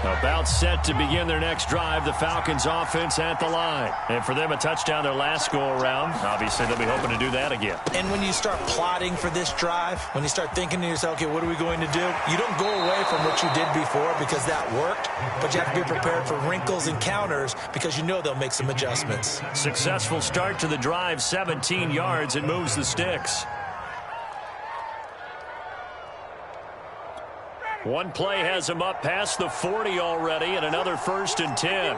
About set to begin their next drive. The Falcons offense at the line. And for them, a touchdown their last go-around. Obviously, they'll be hoping to do that again. And when you start plotting for this drive, when you start thinking to yourself, okay, what are we going to do? You don't go away from what you did before because that worked, but you have to be prepared for wrinkles and counters because you know they'll make some adjustments. Successful start to the drive, 17 yards, and moves the sticks. One play has him up past the 40 already, and another 1st and 10.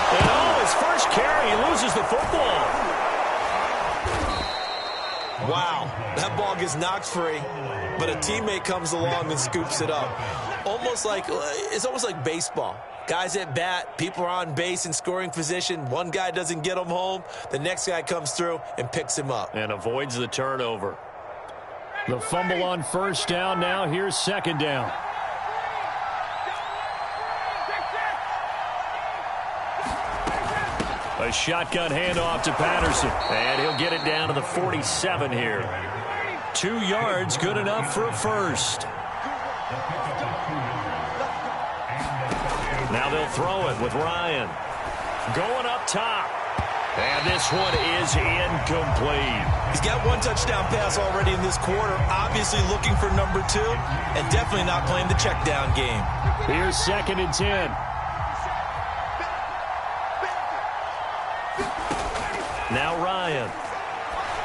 And his first carry, he loses the football. Wow, that ball gets knocked free, but a teammate comes along and scoops it up. It's almost like baseball. Guys at bat, people are on base in scoring position. One guy doesn't get him home. The next guy comes through and picks him up. And avoids the turnover. The fumble on 1st down. Now here's 2nd down. A shotgun handoff to Patterson. And he'll get it down to the 47 here. 2 yards, good enough for a first. Now they'll throw it with Ryan. Going up top. And this one is incomplete. He's got 1 touchdown pass already in this quarter. Obviously looking for number 2. And definitely not playing the check down game. Here's 2nd and 10. Now Ryan.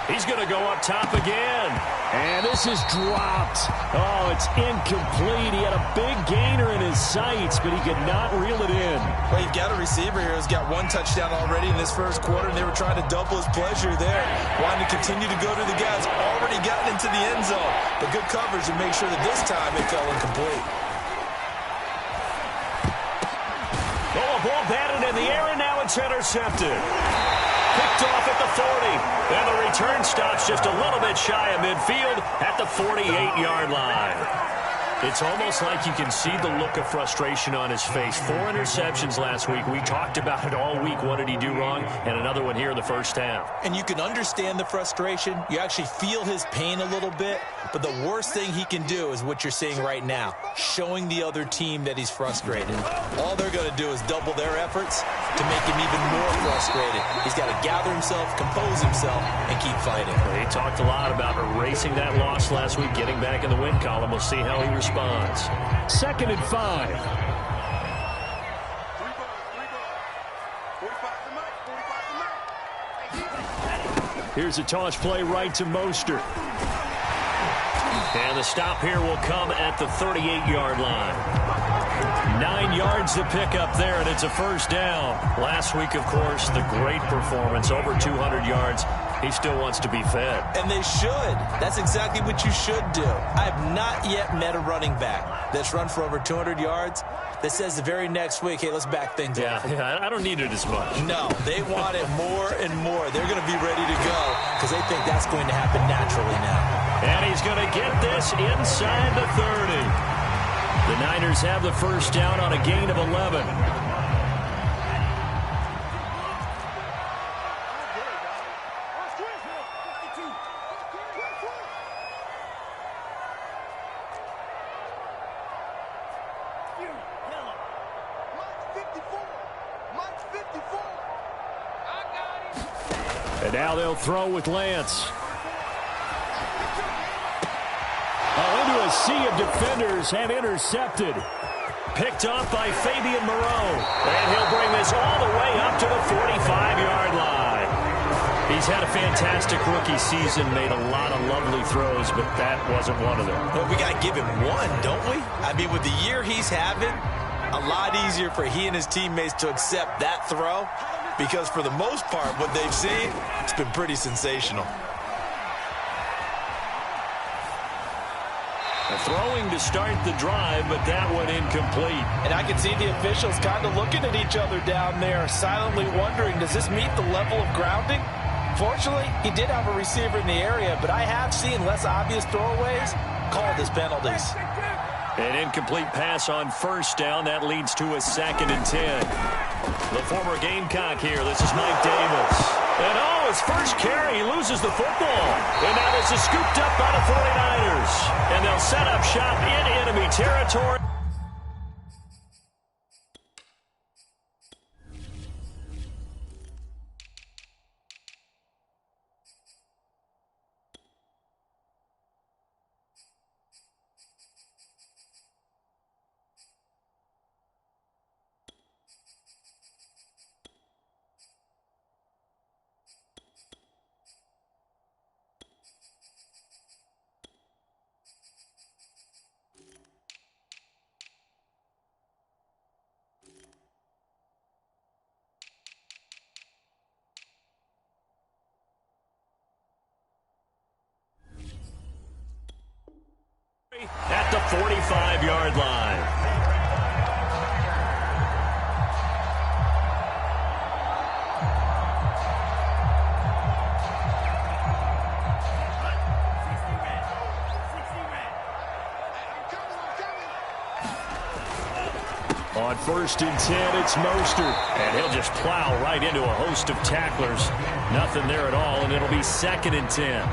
He's going to go up top again. And this is dropped. Oh, it's incomplete. He had a big gainer in his sights, but he could not reel it in. Well, you've got a receiver here who's got 1 touchdown already in this first quarter, and they were trying to double his pleasure there. Wanting to continue to go to the guy who's already gotten into the end zone. But good coverage to make sure that this time it fell incomplete. Oh, a ball batted in the air, and now it's intercepted. Picked off at the 40. And the return stops just a little bit shy of midfield at the 48-yard line. It's almost like you can see the look of frustration on his face. 4 interceptions last week. We talked about it all week. What did he do wrong? And another one here in the first half. And you can understand the frustration. You actually feel his pain a little bit. But the worst thing he can do is what you're seeing right now, showing the other team that he's frustrated. All they're going to do is double their efforts to make him even more frustrated. He's got to gather himself, compose himself, and keep fighting. He talked a lot about erasing that loss last week, getting back in the win column. We'll see how he responds. 2nd and 5. Here's a toss play right to Mostert. And the stop here will come at the 38-yard line. 9 yards to pick up there, and it's a first down. Last week, of course, the great performance, over 200 yards. He still wants to be fed. And they should. That's exactly what you should do. I have not yet met a running back that's run for over 200 yards that says the very next week, hey, let's back things up. Yeah, I don't need it as much. No, they want it more and more. They're going to be ready to go because they think that's going to happen naturally now. And he's going to get this inside the 30. The Niners have the first down on a gain of 11. And now they'll throw with Lance. Into a sea of defenders and intercepted. Picked off by Fabian Moreau. And he'll bring this all the way up to the 45-yard line. He's had a fantastic rookie season, made a lot of lovely throws, but that wasn't one of them. Well, we got to give him one, don't we? I mean, with the year he's having, a lot easier for he and his teammates to accept that throw because for the most part, what they've seen, it's been pretty sensational. Throwing to start the drive, but that one incomplete. And I can see the officials kind of looking at each other down there, silently wondering, does this meet the level of grounding? Fortunately, he did have a receiver in the area, but I have seen less obvious throwaways called as penalties. An incomplete pass on first down. That leads to a 2nd and 10. The former Gamecock here. This is Mike Davis. And his first carry, he loses the football. And now this is scooped up by the 49ers. And they'll set up shop in enemy territory. At the 45-yard line. On 1st and 10, it's Mostert. And he'll just plow right into a host of tacklers. Nothing there at all, and it'll be 2nd and 10.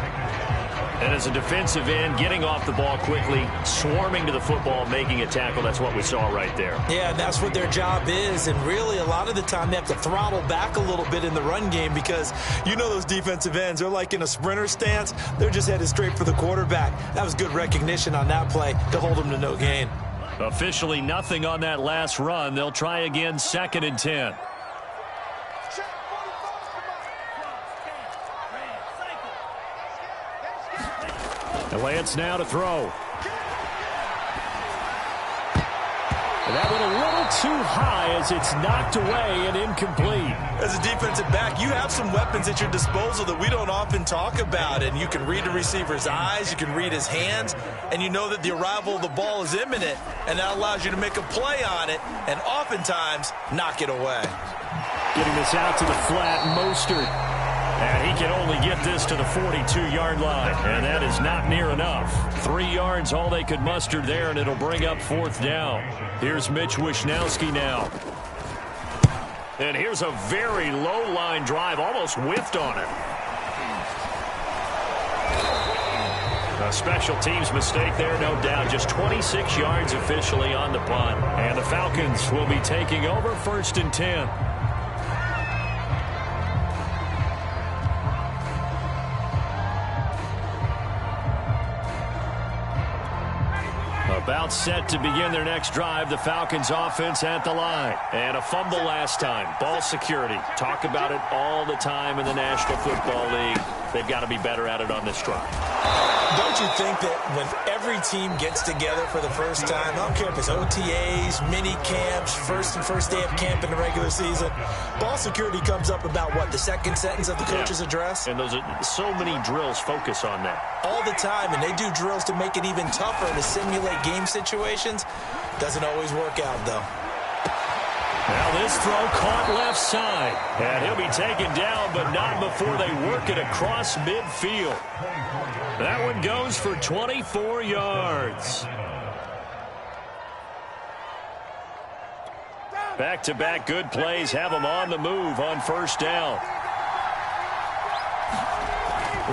And as a defensive end, getting off the ball quickly, swarming to the football, making a tackle, that's what we saw right there. Yeah, that's what their job is. And really, a lot of the time, they have to throttle back a little bit in the run game because you know those defensive ends, they're like in a sprinter stance. They're just headed straight for the quarterback. That was good recognition on that play to hold them to no gain. Officially nothing on that last run. They'll try again, 2nd and 10. Lance now to throw. And that went a little too high as it's knocked away and incomplete. As a defensive back, you have some weapons at your disposal that we don't often talk about. And you can read the receiver's eyes, you can read his hands, and you know that the arrival of the ball is imminent, and that allows you to make a play on it and oftentimes knock it away. Getting this out to the flat, Mostert. And he can only get this to the 42-yard line. And that is not near enough. 3 yards, all they could muster there, and it'll bring up 4th down. Here's Mitch Wishnowski now. And here's a very low-line drive, almost whiffed on it. A special teams mistake there, no doubt. Just 26 yards officially on the punt. And the Falcons will be taking over 1st and 10. About set to begin their next drive. The Falcons offense at the line. And a fumble last time. Ball security. Talk about it all the time in the National Football League. They've got to be better at it on this drive. Don't you think that when every team gets together for the first time, I don't care if it's OTAs, mini camps, first day of camp in the regular season, ball security comes up about what, the second sentence of the coach's address? And those are so many drills focus on that. All the time, and they do drills to make it even tougher to simulate game situations. Doesn't always work out, though. Now this throw caught left side. And he'll be taken down, but not before they work it across midfield. That one goes for 24 yards. Back-to-back good plays have them on the move on 1st down.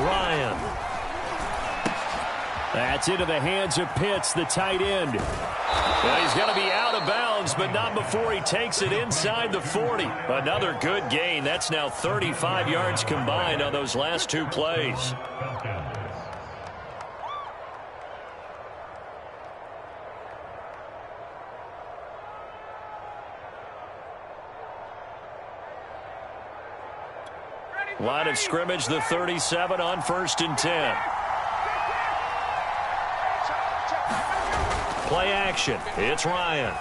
Ryan. That's into the hands of Pitts, the tight end. Well, he's going to be out of bounds, but not before he takes it inside the 40. Another good gain. That's now 35 yards combined on those last 2 plays. Line of scrimmage, the 37 on 1st and 10. Play action. It's Ryan.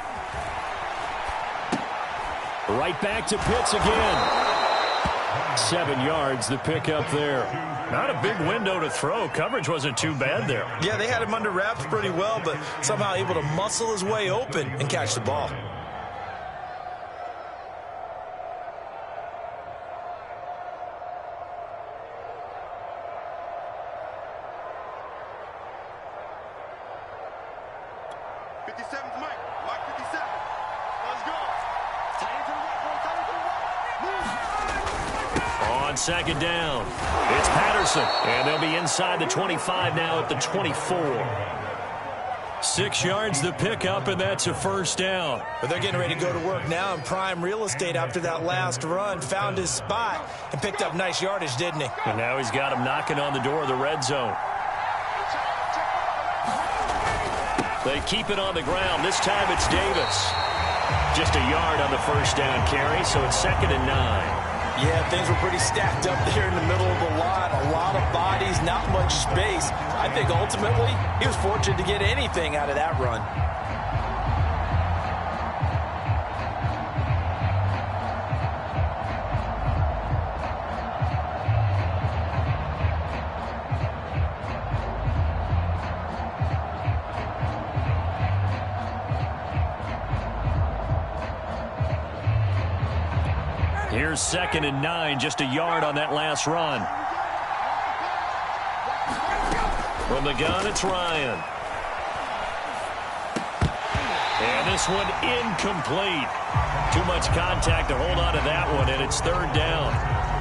Right back to Pitts again. 7 yards, the pickup there. Not a big window to throw. Coverage wasn't too bad there. Yeah, they had him under wraps pretty well, but somehow able to muscle his way open and catch the ball. on second down. It's Patterson, and they'll be inside the 25 now at the 24. 6 yards the pickup, and that's a first down. But they're getting ready to go to work now in prime real estate after that last run. Found his spot and picked up nice yardage, didn't he? And now he's got him knocking on the door of the red zone. They keep it on the ground. This time it's Davis. Just a yard on the first down carry, so it's 2nd and 9. Yeah, things were pretty stacked up there in the middle of the lot. A lot of bodies, not much space. I think ultimately he was fortunate to get anything out of that run. Here's 2nd and 9, just a yard on that last run. From the gun, it's Ryan. And this one incomplete. Too much contact to hold on to that one, and it's 3rd down.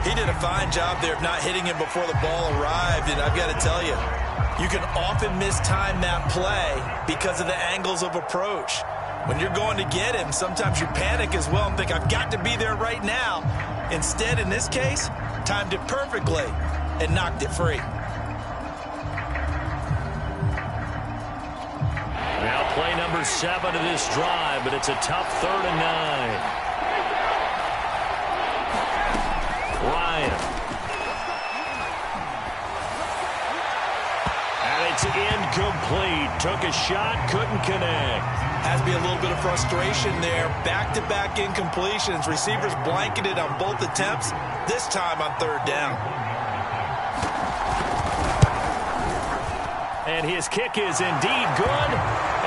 He did a fine job there of not hitting him before the ball arrived, and I've got to tell you, you can often mistime that play because of the angles of approach. When you're going to get him, sometimes you panic as well and think, I've got to be there right now. Instead, in this case, timed it perfectly and knocked it free. Now play number 7 of this drive, but it's a tough 3rd and 9. Ryan. And it's incomplete. Took a shot, couldn't connect. Has to be a little bit of frustration there. Back-to-back incompletions. Receivers blanketed on both attempts, this time on 3rd down. And his kick is indeed good.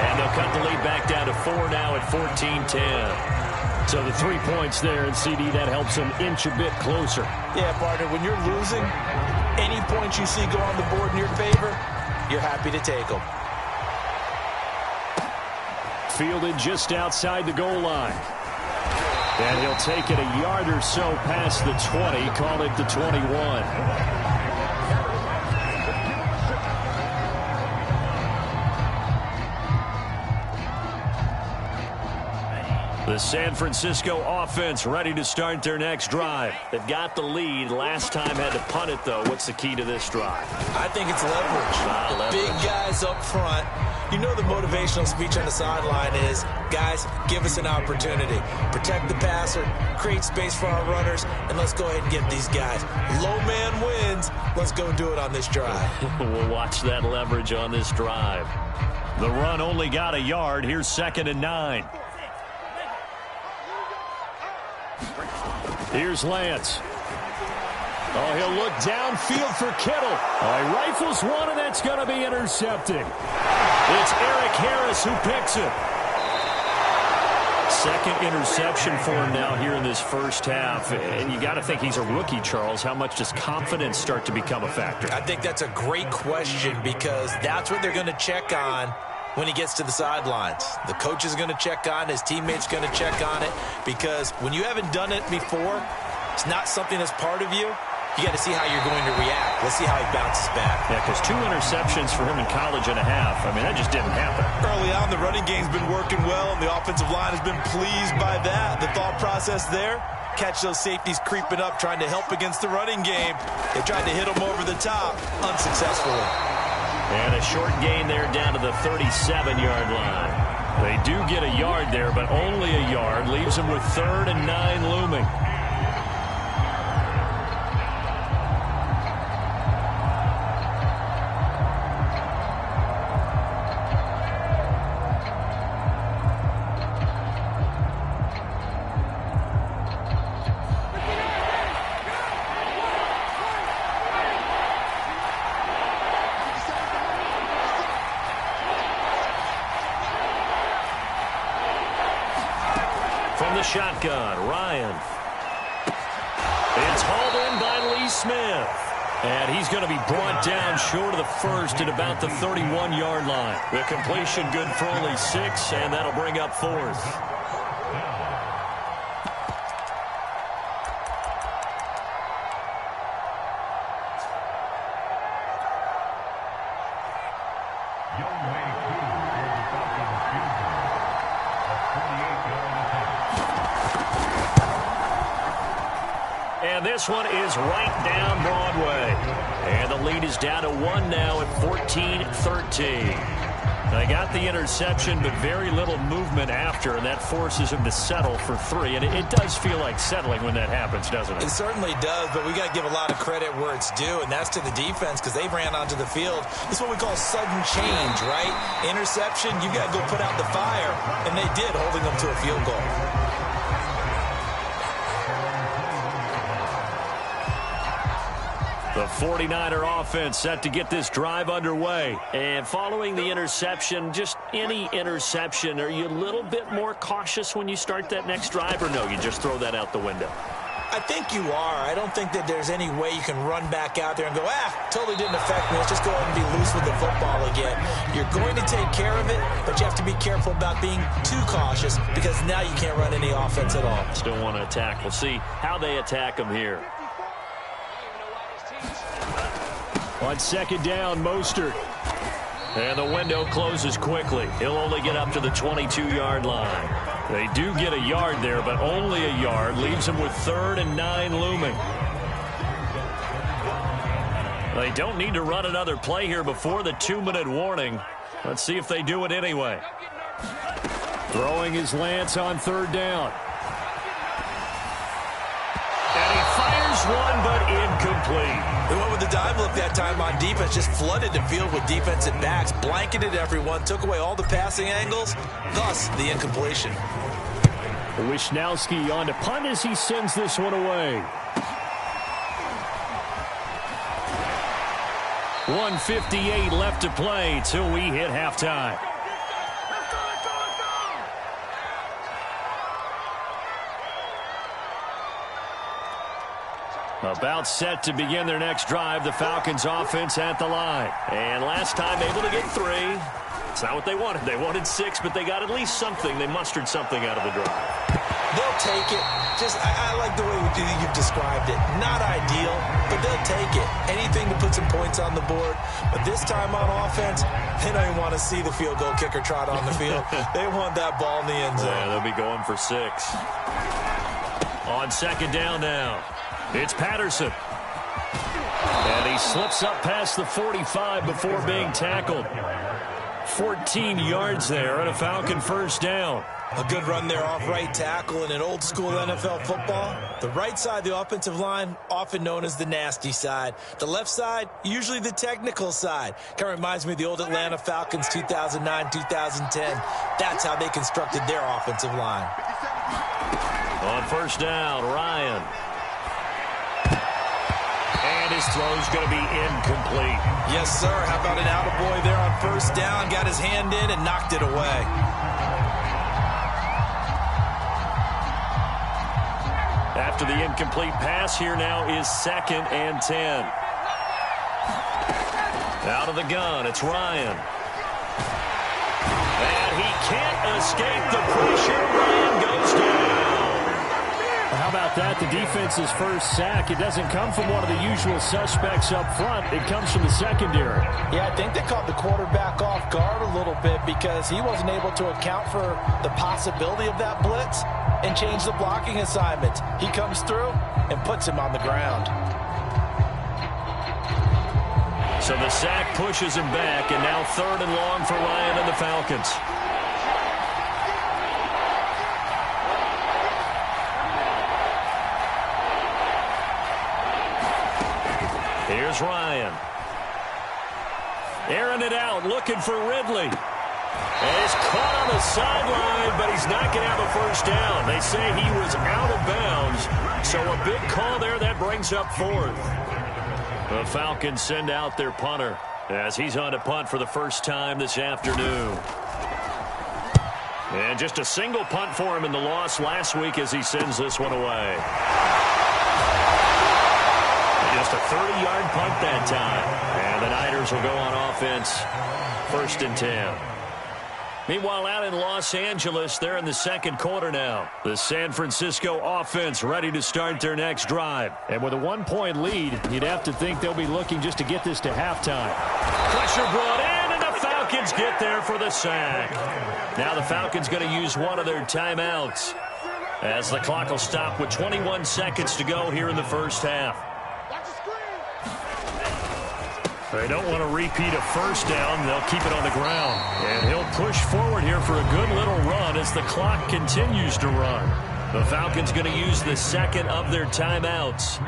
And they'll cut the lead back down to 4 now at 14-10. So the 3 points there, and CD, that helps them inch a bit closer. Yeah, partner, when you're losing, any points you see go on the board in your favor, you're happy to take them. Fielded just outside the goal line. And he'll take it a yard or so past the 20, call it the 21. The San Francisco offense ready to start their next drive. They've got the lead. Last time had to punt it, though. What's the key to this drive? I think it's leverage. Big guys up front. You know the motivational speech on the sideline is, guys, give us an opportunity. Protect the passer, create space for our runners, and let's go ahead and get these guys. Low man wins. Let's go do it on this drive. We'll watch that leverage on this drive. The run only got a yard. Here's 2nd and 9. Here's Lance. Oh, he'll look downfield for Kittle. Oh, he rifles one, and that's going to be intercepted. It's Eric Harris who picks it. 2nd interception for him now here in this first half. And you got to think he's a rookie, Charles. How much does confidence start to become a factor? I think that's a great question because that's what they're going to check on when he gets to the sidelines. The coach is going to check on, his teammates going to check on it, because when you haven't done it before, it's not something that's part of you. You got to see how you're going to react. Let's see how he bounces back. Yeah, because 2 interceptions for him in college and a half. I mean, that just didn't happen. Early on, the running game's been working well, and the offensive line has been pleased by that. The thought process there, catch those safeties creeping up, trying to help against the running game. They tried to hit them over the top, unsuccessfully. And a short gain there down to the 37-yard line. They do get a yard there, but only a yard. Leaves them with 3rd and 9 looming. From the shotgun, Ryan. It's hauled in by Lee Smith. And he's going to be brought down short of the first at about the 31-yard line. The completion good for only 6, and that'll bring up 4th. And this one is right down Broadway. And the lead is down to 1 now at 14-13. They got the interception, but very little movement after, and that forces him to settle for 3. And it does feel like settling when that happens, doesn't it? It certainly does, but we got to give a lot of credit where it's due, and that's to the defense because they ran onto the field. This is what we call sudden change, right? Interception, you got to go put out the fire, and they did, holding them to a field goal. The 49er offense set to get this drive underway. And following the interception, just any interception, are you a little bit more cautious when you start that next drive, or no, you just throw that out the window? I think you are. I don't think that there's any way you can run back out there and go, totally didn't affect me. Let's just go ahead and be loose with the football again. You're going to take care of it, but you have to be careful about being too cautious because now you can't run any offense at all. Still want to attack. We'll see how they attack them here. On second down, Mostert. And the window closes quickly. He'll only get up to the 22-yard line. They do get a yard there, but only a yard. Leaves them with 3rd and 9 looming. They don't need to run another play here before the 2-minute warning. Let's see if they do it anyway. Throwing is Lance on 3rd down. And he fires one, but incomplete. They went with the dime look that time on defense, just flooded the field with defensive backs, blanketed everyone, took away all the passing angles, thus the incompletion. Wisnowski on to punt as he sends this one away. 1:58 left to play till we hit halftime. About set to begin their next drive. The Falcons offense at the line. And last time able to get 3. It's not what they wanted. They wanted 6, but they got at least something. They mustered something out of the drive. They'll take it. I like the way you've described it. Not ideal, but they'll take it. Anything to put some points on the board. But this time on offense, they don't even want to see the field goal kicker trot on the field. They want that ball in the end zone. Yeah, they'll be going for 6. On second down now. It's Patterson. And he slips up past the 45 before being tackled. 14 yards there and a Falcon first down. A good run there off right tackle in an old school NFL football. The right side of the offensive line, often known as the nasty side. The left side, usually the technical side. Kind of reminds me of the old Atlanta Falcons 2009-2010. That's how they constructed their offensive line. On first down, Ryan. And his throw's going to be incomplete. Yes, sir. How about an attaboy there on first down? Got his hand in and knocked it away. After the incomplete pass, here now is 2nd and 10. Out of the gun, it's Ryan. And he can't escape the pressure. Ryan goes down. How about that? The defense's first sack. It doesn't come from one of the usual suspects up front. It comes from the secondary. Yeah, I think they caught the quarterback off guard a little bit because he wasn't able to account for the possibility of that blitz and change the blocking assignment. He comes through and puts him on the ground. So the sack pushes him back, and now 3rd and long for Ryan and the Falcons. Here's Ryan. Airing it out, looking for Ridley. And he's caught on the sideline, but he's not going to have a first down. They say he was out of bounds, so a big call there that brings up 4th. The Falcons send out their punter as he's on to punt for the first time this afternoon. And just a single punt for him in the loss last week as he sends this one away. Just a 30-yard punt that time. And the Niners will go on offense. 1st and 10. Meanwhile, out in Los Angeles, they're in the second quarter now. The San Francisco offense ready to start their next drive. And with a 1-point lead, you'd have to think they'll be looking just to get this to halftime. Pressure brought in, and the Falcons Falcons get there for the sack. Now the Falcons going to use one of their timeouts as the clock will stop with 21 seconds to go here in the first half. They don't want to repeat a first down. They'll keep it on the ground. And he'll push forward here for a good little run as the clock continues to run. The Falcons going to use the second of their timeouts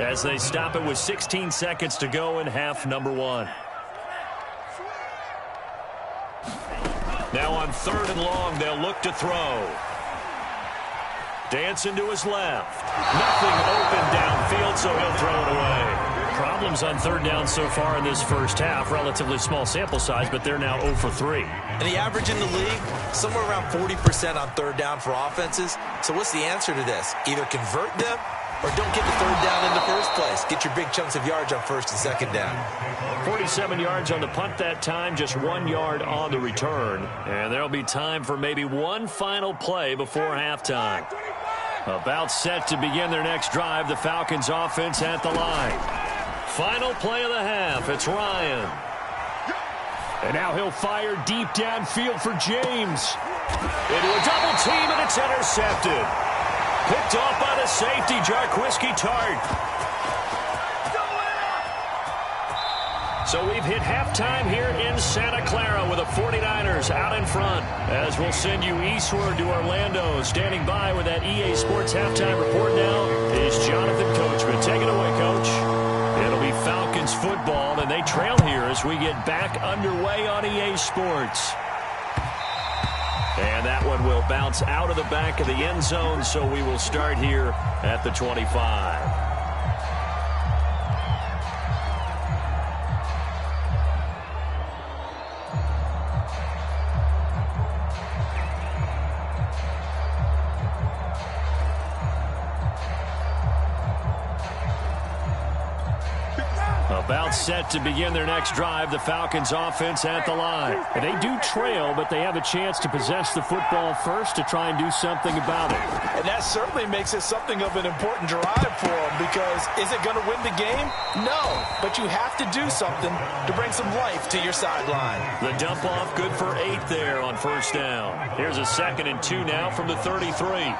as they stop it with 16 seconds to go in half number one. Now on 3rd and long, they'll look to throw. Dancing to his left. Nothing open downfield, so he'll throw it away. Problems on 3rd down so far in this first half. Relatively small sample size, but they're now 0 for 3. And the average in the league, somewhere around 40% on 3rd down for offenses. So what's the answer to this? Either convert them or don't get the 3rd down in the first place. Get your big chunks of yards on 1st and 2nd down. 47 yards on the punt that time, just 1 yard on the return. And there'll be time for maybe one final play before halftime. About set to begin their next drive, the Falcons offense at the line. Final play of the half, it's Ryan. And now he'll fire deep downfield for James. Into a double team, and it's intercepted. Picked off by the safety, Jarquiski Tart. So we've hit halftime here in Santa Clara with the 49ers out in front. As we'll send you eastward to Orlando. Standing by with that EA Sports halftime report now is Jonathan Coachman. Take it away, Coach. It'll be Falcons football, and they trail here as we get back underway on EA Sports. And that one will bounce out of the back of the end zone, so we will start here at the 25. About set to begin their next drive, the Falcons offense at the line. And they do trail, but they have a chance to possess the football first to try and do something about it. And that certainly makes it something of an important drive for them, because is it going to win the game? No, but you have to do something to bring some life to your sideline. The dump off good for 8 there on 1st down. Here's a 2nd and 2 now from the 33.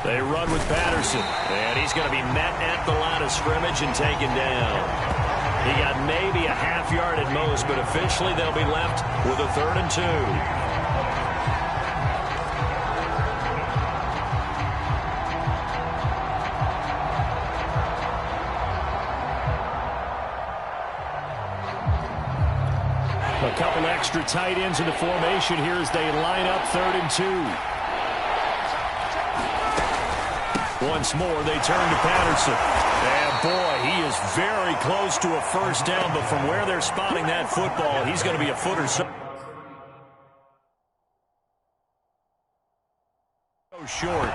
They run with Patterson, and he's going to be met at the line of scrimmage and taken down. He got maybe a half yard at most, but officially they'll be left with a 3rd and 2. A couple extra tight ends in the formation here as they line up 3rd and 2. Once more, they turn to Patterson. And, boy, he is very close to a 1st down, but from where they're spotting that football, he's going to be a foot or so short.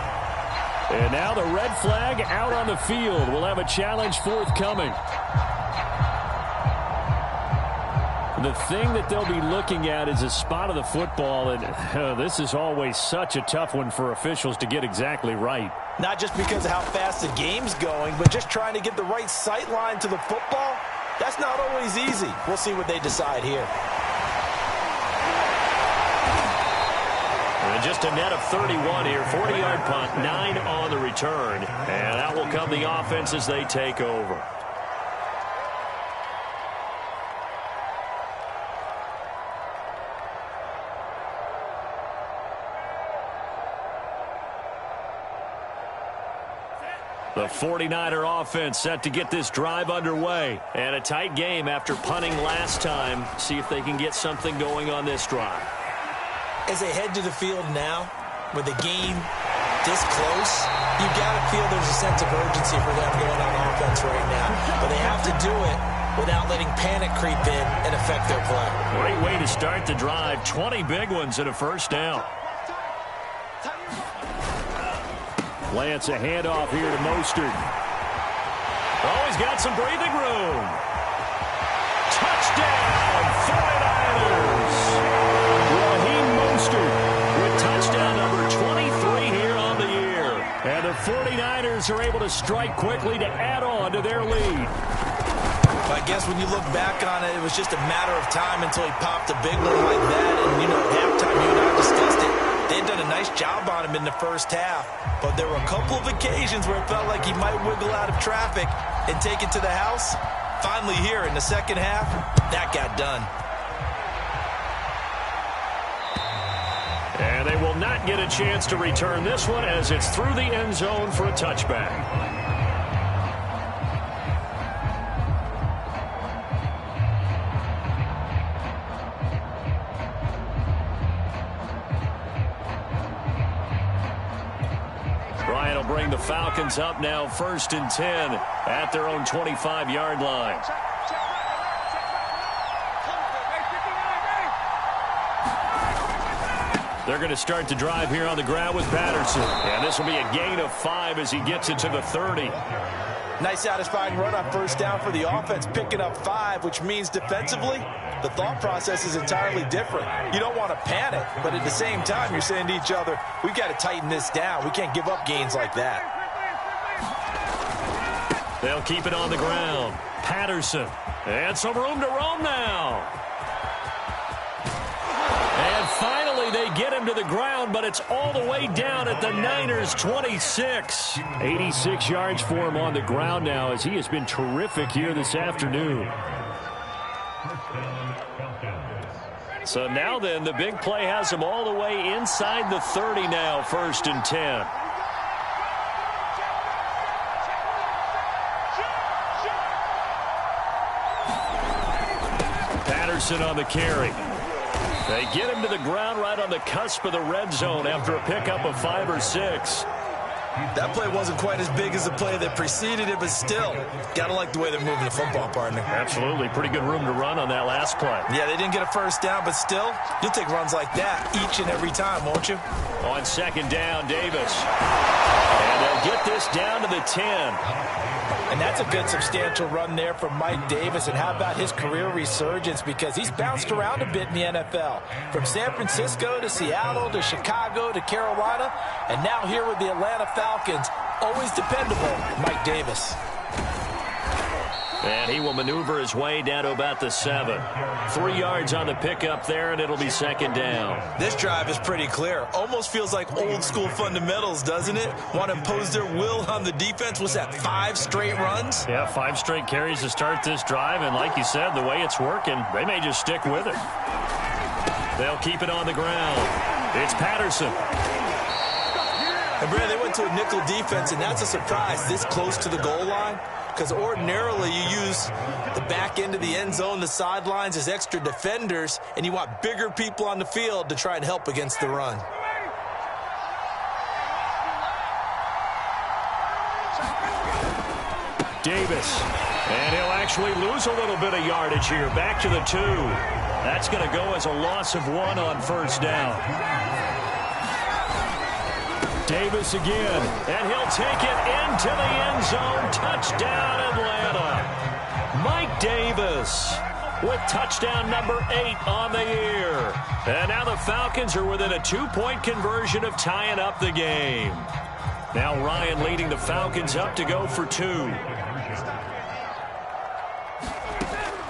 And now the red flag out on the field. We'll have a challenge forthcoming. The thing that they'll be looking at is a spot of the football, and this is always such a tough one for officials to get exactly right. Not just because of how fast the game's going, but just trying to get the right sight line to the football. That's not always easy. We'll see what they decide here. And just a net of 31 here, 40-yard punt, 9 on the return. And out will come the offense as they take over. The 49er offense set to get this drive underway. And a tight game after punting last time. See if they can get something going on this drive. As they head to the field now, with the game this close, you've got to feel there's a sense of urgency for them going on offense right now. But they have to do it without letting panic creep in and affect their play. Great way to start the drive. 20 big ones and a 1st down. Lance, a handoff here to Mostert. Oh, he's got some breathing room. Touchdown, 49ers. Raheem Mostert with touchdown number 23 here on the year. And the 49ers are able to strike quickly to add on to their lead. I guess when you look back on it, it was just a matter of time until he popped a big one like that. And, you know, at halftime, you and I discussed it. They had done a nice job on him in the first half. But there were a couple of occasions where it felt like he might wiggle out of traffic and take it to the house. Finally here in the second half, that got done. And they will not get a chance to return this one as it's through the end zone for a touchback. Ryan will bring the Falcons up now 1st and 10 at their own 25-yard line. They're going to start the drive here on the ground with Patterson. And this will be a gain of 5 as he gets it to the 30. Nice satisfying run on first down for the offense, picking up 5, which means defensively, the thought process is entirely different. You don't want to panic, but at the same time, you're saying to each other, we've got to tighten this down. We can't give up gains like that. They'll keep it on the ground. Patterson. And some room to roam now. And finally, they get him to the ground, but it's all the way down at the Niners' 26. 86 yards for him on the ground now as he has been terrific here this afternoon. So now then, the big play has him all the way inside the 30 now, 1st and 10. Patterson on the carry. They get him to the ground right on the cusp of the red zone after a pickup of 5 or 6. That play wasn't quite as big as the play that preceded it, but still, gotta like the way they're moving the football, partner. Absolutely. Pretty good room to run on that last play. Yeah, they didn't get a first down, but still, you'll take runs like that each and every time, won't you? On 2nd down, Davis. And they'll get this down to the 10. And that's a good substantial run there from Mike Davis. And how about his career resurgence? Because he's bounced around a bit in the NFL. From San Francisco to Seattle to Chicago to Carolina. And now here with the Atlanta Falcons. Always dependable, Mike Davis. And he will maneuver his way down to about the 7. 3 yards on the pickup there, and it'll be 2nd down. This drive is pretty clear. Almost feels like old school fundamentals, doesn't it? Want to impose their will on the defense. Was that 5 straight runs? Yeah, 5 straight carries to start this drive, and like you said, the way it's working, they may just stick with it. They'll keep it on the ground. It's Patterson. And Brad, they went to a nickel defense, and that's a surprise this close to the goal line. Because ordinarily you use the back end of the end zone, the sidelines as extra defenders, and you want bigger people on the field to try and help against the run. Davis. And he'll actually lose a little bit of yardage here. Back to the 2. That's going to go as a loss of 1 on 1st down. Davis again, and he'll take it into the end zone. Touchdown, Atlanta. Mike Davis with touchdown number 8 on the year. And now the Falcons are within a 2-point conversion of tying up the game. Now Ryan leading the Falcons up to go for 2.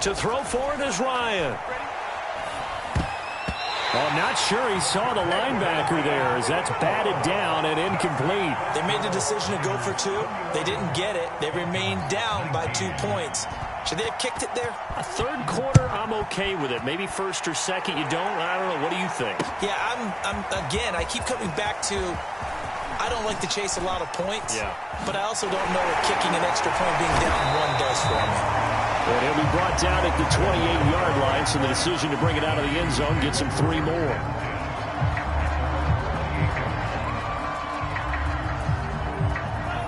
To throw for it is Ryan. Well, I'm not sure he saw the linebacker there as that's batted down and incomplete. They made the decision to go for 2. They didn't get it. They remained down by 2 points. Should they have kicked it there? A 3rd quarter, I'm okay with it. Maybe 1st or 2nd, you don't. I don't know. What do you think? Yeah, again, I keep coming back to I don't like to chase a lot of points. Yeah. But I also don't know what kicking an extra point being down 1 does for me. And he'll be brought down at the 28-yard line, so the decision to bring it out of the end zone gets him 3 more.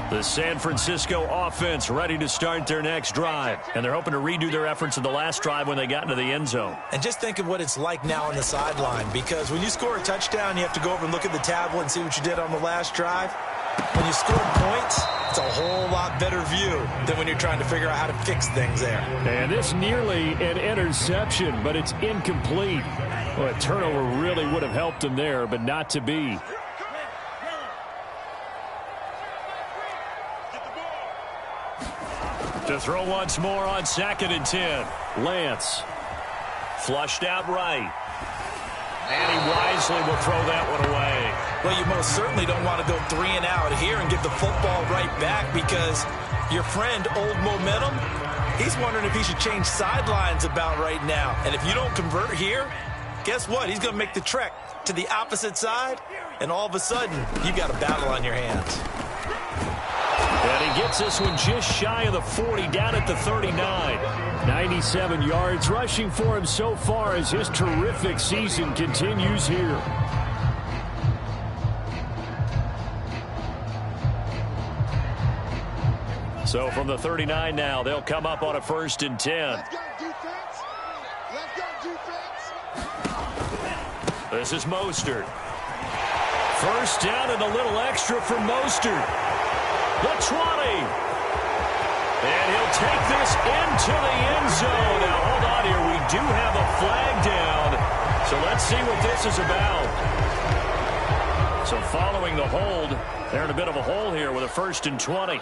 The San Francisco offense ready to start their next drive. And they're hoping to redo their efforts in the last drive when they got into the end zone. And just think of what it's like now on the sideline, because when you score a touchdown, you have to go over and look at the tablet and see what you did on the last drive. When you score points, it's a whole lot better view than when you're trying to figure out how to fix things there. And this nearly an interception, but it's incomplete. Well, a turnover really would have helped them there, but not to be. To throw once more on 2nd and 10. Lance. Flushed out right. And he wisely will throw that one away. Well, you most certainly don't want to go 3 and out here and give the football right back, because your friend, Old Momentum, he's wondering if he should change sidelines about right now. And if you don't convert here, guess what? He's going to make the trek to the opposite side, and all of a sudden, you've got a battle on your hands. And he gets this one just shy of the 40, down at the 39. 97 yards rushing for him so far as his terrific season continues here. So from the 39 now, they'll come up on a 1st and 10. Let's go, defense. Let's go, defense. This is Mostert. 1st down and a little extra for Mostert. The 20. And he'll take this into the end zone. Now, hold on here. We do have a flag down. So let's see what this is about. So following the hold, they're in a bit of a hole here with a 1st and 20.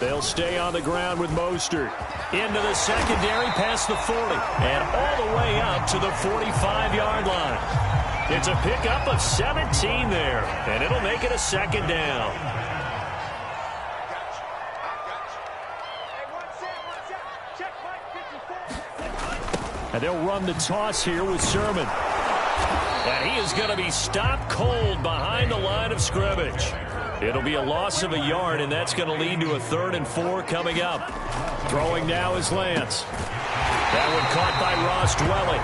They'll stay on the ground with Mostert. Into the secondary, past the 40. And all the way up to the 45-yard line. It's a pickup of 17 there, and it'll make it a 2nd down. And they'll run the toss here with Sermon. And he is going to be stopped cold behind the line of scrimmage. It'll be a loss of a yard, and that's going to lead to a 3rd and 4 coming up. Throwing now is Lance. That one caught by Ross Dwelling.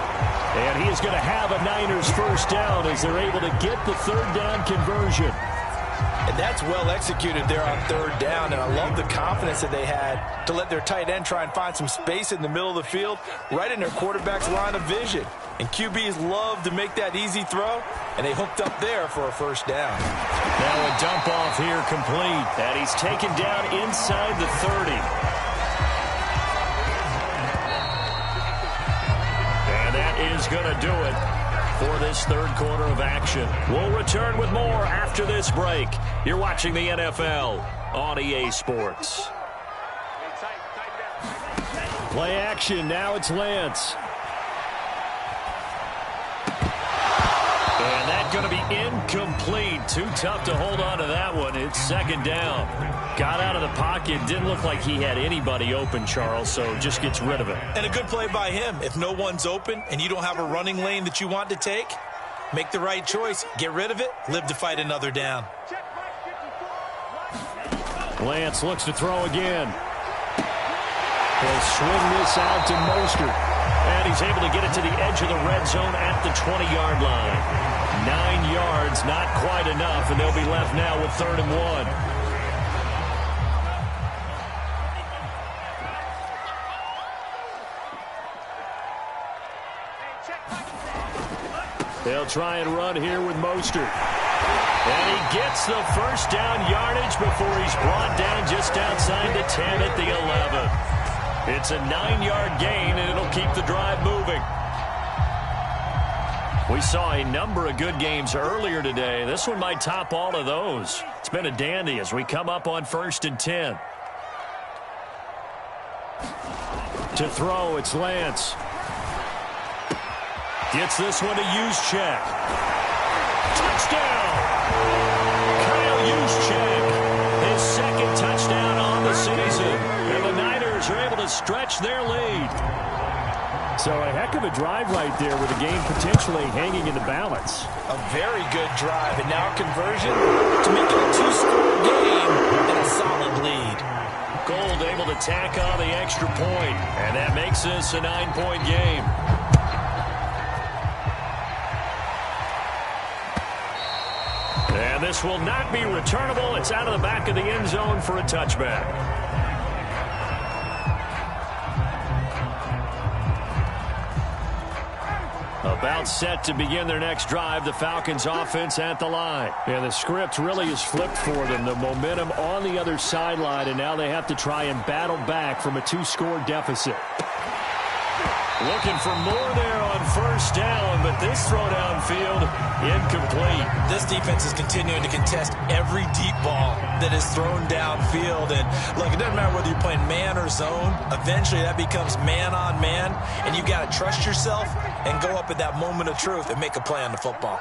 And he is going to have a Niners 1st down as they're able to get the 3rd down conversion. And that's well executed there on 3rd down, and I love the confidence that they had to let their tight end try and find some space in the middle of the field, right in their quarterback's line of vision. And QBs love to make that easy throw, and they hooked up there for a 1st down. Now a dump off here complete, and he's taken down inside the 30. Is going to do it for this 3rd quarter of action. We'll return with more after this break. You're watching the NFL on EA Sports. Play action. Now it's Lance. And that's going to be incomplete. Too tough to hold on to that one. It's 2nd down. Got out of the pocket. Didn't look like he had anybody open, Charles, so just gets rid of it. And a good play by him. If no one's open and you don't have a running lane that you want to take, make the right choice. Get rid of it. Live to fight another down. Lance looks to throw again. He'll swing this out to Mostert. And he's able to get it to the edge of the red zone at the 20-yard line. 9 yards, not quite enough, and they'll be left now with 3rd and 1. They'll try and run here with Mostert. And he gets the 1st down yardage before he's brought down just outside the 10 at the 11. It's a 9-yard gain, and it'll keep the drive moving. We saw a number of good games earlier today. This one might top all of those. It's been a dandy as we come up on 1st and 10. To throw, it's Lance. Gets this one to Juszczyk. Touchdown! Kyle Juszczyk, his 2nd touchdown on the season. And the Niners are able to stretch their lead. So a heck of a drive right there with the game potentially hanging in the balance. A very good drive, and now conversion to make it a 2-score game and a solid lead. Gold able to tack on the extra point, and that makes this a 9-point game. And this will not be returnable. It's out of the back of the end zone for a touchback. About set to begin their next drive, the Falcons offense at the line. And the script really is flipped for them. The momentum on the other sideline, and now they have to try and battle back from a 2-score deficit. Looking for more there on first down, but this throw downfield incomplete. This defense is continuing to contest every deep ball that is thrown downfield. And look, it doesn't matter whether you're playing man or zone. Eventually that becomes man on man, and you've got to trust yourself and go up at that moment of truth and make a play on the football.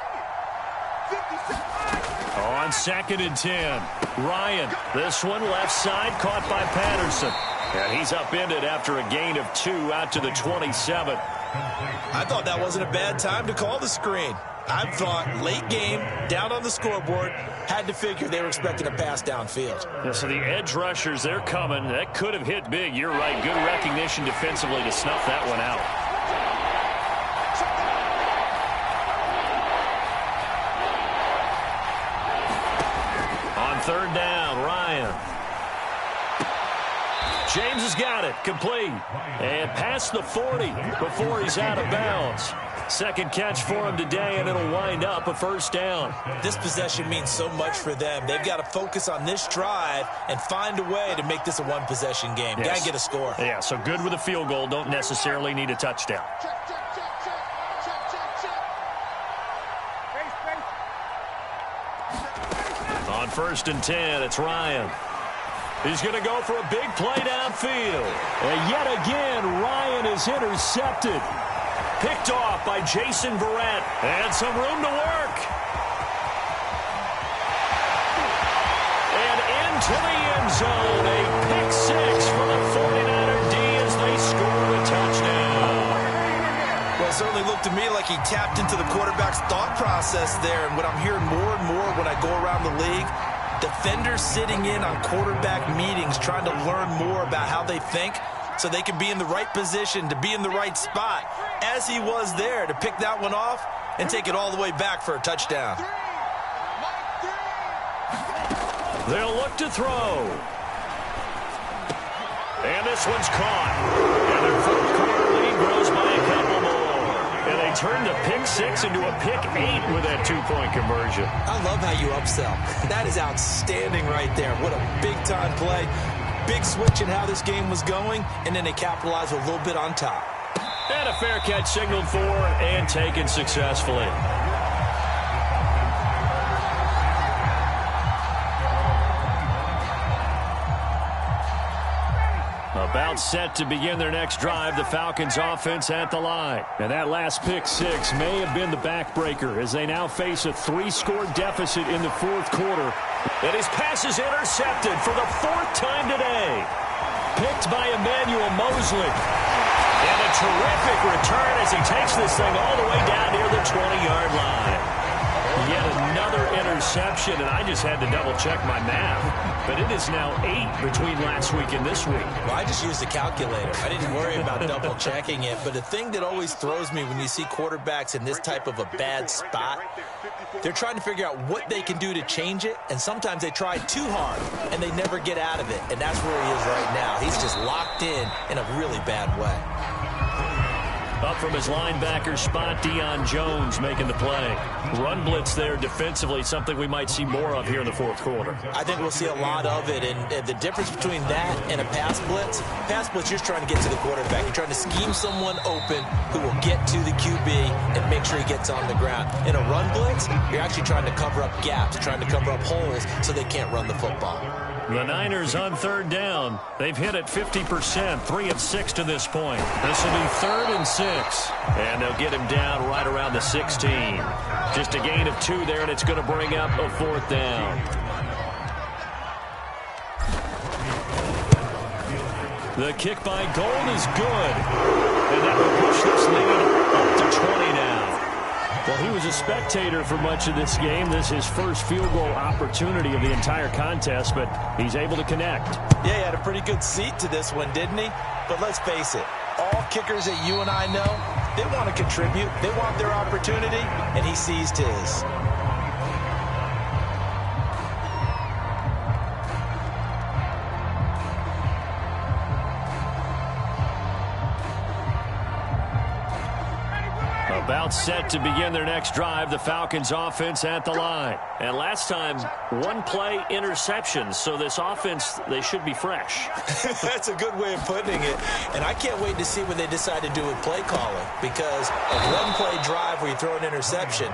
On 2nd and 10, Ryan. This one left side, caught by Patterson. And he's upended after a gain of 2 out to the 27. I thought that wasn't a bad time to call the screen. I thought late game, down on the scoreboard, had to figure they were expecting a pass downfield. Yeah, so the edge rushers, they're coming. That could have hit big. You're right. Good recognition defensively to snuff that one out. On 3rd down, Ryan. James has got it. Complete. And past the 40 before he's out of bounds. Second catch for him today, and it'll wind up a first down. This possession means so much for them. They've got to focus on this drive and find a way to make this a one-possession game. Yes. Got to get a score. Yeah, so good with a field goal. Don't necessarily need a touchdown. On 1st and 10, it's Ryan. He's going to go for a big play downfield. And yet again, Ryan is intercepted. Picked off by Jason Verrett. And some room to work. And into the end zone. A pick 6 for the 49er D as they score a touchdown. Well, it certainly looked to me like he tapped into the quarterback's thought process there. And what I'm hearing more and more when I go around the league, defenders sitting in on quarterback meetings trying to learn more about how they think so they can be in the right position to be in the right spot, as he was there to pick that one off and take it all the way back for a touchdown. They'll look to throw. And this one's caught. And their fourth quarter lead grows by a couple more. And they turn the pick 6 into a pick 8 with that 2-point conversion. I love how you upsell. That is outstanding right there. What a big-time play. Big switch in how this game was going, and then they capitalized with a little bit on top. And a fair catch signaled for and taken successfully. About set to begin their next drive, the Falcons offense at the line. And that last pick 6 may have been the backbreaker as they now face a 3-score deficit in the fourth quarter. And his pass is intercepted for the 4th time today. Picked by Emmanuel Mosley. And a terrific return as he takes this thing all the way down near the 20-yard line. Yet another interception, and I just had to double-check my math. But it is now 8 between last week and this week. Well, I just used the calculator. I didn't worry about double-checking it. But the thing that always throws me when you see quarterbacks in this type of a bad spot, they're trying to figure out what they can do to change it, and sometimes they try too hard, and they never get out of it. And that's where he is right now. He's just locked in a really bad way. Up from his linebacker spot, Deion Jones making the play. Run blitz there defensively, something we might see more of here in the fourth quarter. I think we'll see a lot of it, and the difference between that and a pass blitz, you're just trying to get to the quarterback. You're trying to scheme someone open who will get to the QB and make sure he gets on the ground. In a run blitz, you're actually trying to cover up gaps, trying to cover up holes so they can't run the football. The Niners on 3rd down. They've hit it 50%, 3 of 6 to this point. This will be 3rd and 6. And they'll get him down right around the 16. Just a gain of 2 there, and it's going to bring up a 4th down. The kick by Gold is good. And that will push this lead up to 20 now. Well, he was a spectator for much of this game. This is his first field goal opportunity of the entire contest, but he's able to connect. Yeah, he had a pretty good seat to this one, didn't he? But let's face it, all kickers that you and I know, they want to contribute. They want their opportunity, and he seized his. About set to begin their next drive, the Falcons offense at the line. And last time, one play interception, so this offense, they should be fresh. That's a good way of putting it. And I can't wait to see what they decide to do with play calling, because a one-play drive where you throw an interception,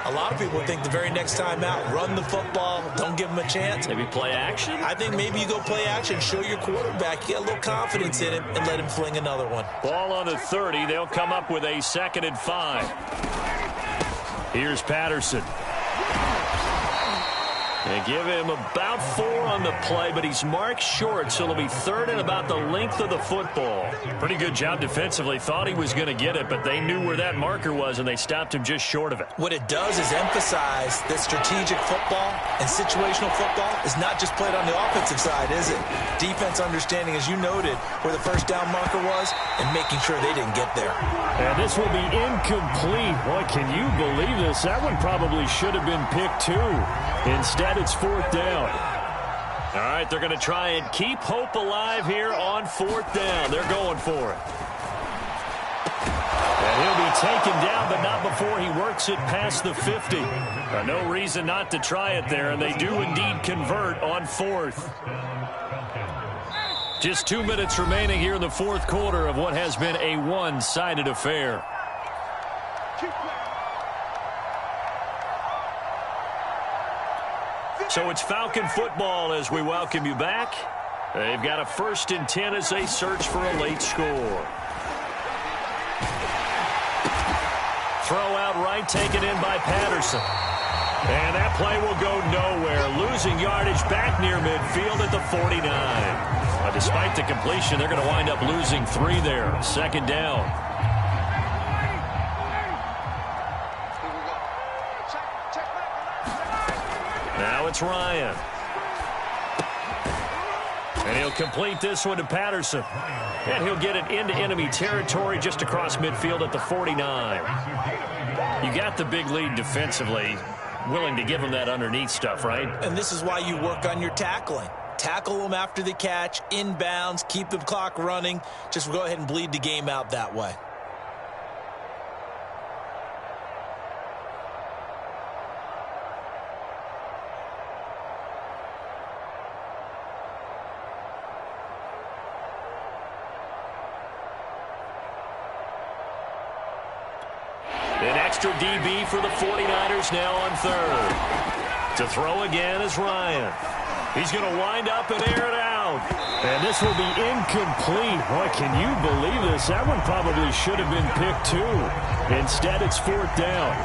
a lot of people think the very next time out, run the football, don't give them a chance. Maybe play action? I think maybe you go play action, show your quarterback, you get a little confidence in him, and let him fling another one. Ball on the 30. They'll come up with a 2nd and 5. Here's Patterson. They give him about 4 on the play, but he's marked short, so it'll be 3rd and about the length of the football. Pretty good job defensively. Thought he was going to get it, but they knew where that marker was, and they stopped him just short of it. What it does is emphasize that strategic football and situational football is not just played on the offensive side, is it? Defense understanding, as you noted, where the first down marker was and making sure they didn't get there. And this will be incomplete. Boy, can you believe this? That one probably should have been picked too. Instead, it's 4th down. All right, they're going to try and keep hope alive here on 4th down. They're going for it. And he'll be taken down, but not before he works it past the 50. No reason not to try it there, and they do indeed convert on 4th. Just 2 minutes remaining here in the 4th quarter of what has been a one-sided affair. So it's Falcon football as we welcome you back. They've got a 1st and 10 as they search for a late score. Throw out right, taken in by Patterson. And that play will go nowhere. Losing yardage back near midfield at the 49. Despite the completion, they're going to wind up losing 3 there. 2nd down. Now it's Ryan. And he'll complete this one to Patterson. And he'll get it into enemy territory just across midfield at the 49. You got the big lead defensively. Willing to give them that underneath stuff, right? And this is why you work on your tackling. Tackle them after the catch, inbounds, keep the clock running. Just go ahead and bleed the game out that way. An extra DB for the 49ers now on 3rd. To throw again is Ryan. He's going to wind up and air it out. And this will be incomplete. Boy, can you believe this? That one probably should have been picked too. Instead, it's 4th down.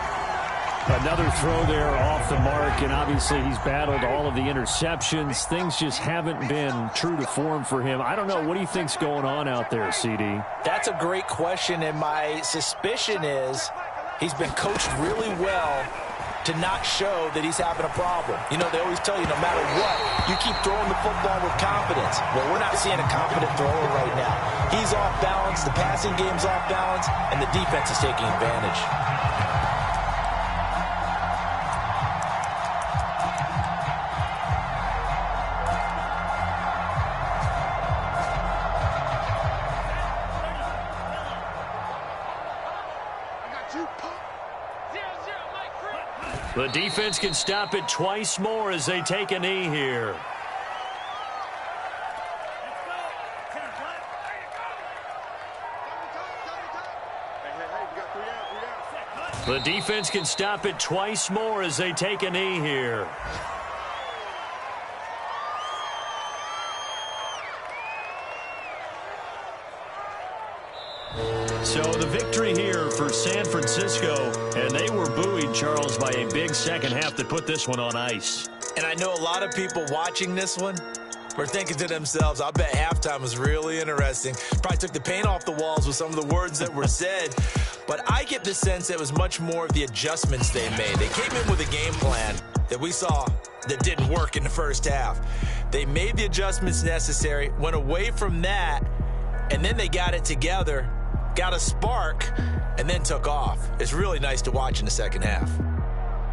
Another throw there off the mark, and obviously he's battled all of the interceptions. Things just haven't been true to form for him. I don't know. What do you think's going on out there, CD? That's a great question, and my suspicion is he's been coached really well to not show that he's having a problem. You know, they always tell you no matter what, you keep throwing the football with confidence. Well, we're not seeing a confident thrower right now. He's off balance, the passing game's off balance, and the defense is taking advantage. The defense can stop it twice more as they take a knee here. The defense can stop it twice more as they take a knee here. So the victory here for San Francisco, and they were buoyed, Charles, by a big second half that put this one on ice. And I know a lot of people watching this one were thinking to themselves, I bet halftime was really interesting. Probably took the paint off the walls with some of the words that were said. But I get the sense that it was much more of the adjustments they made. They came in with a game plan that we saw that didn't work in the first half. They made the adjustments necessary, went away from that, and then they got it together, got a spark, and then took off. It's really nice to watch in the second half.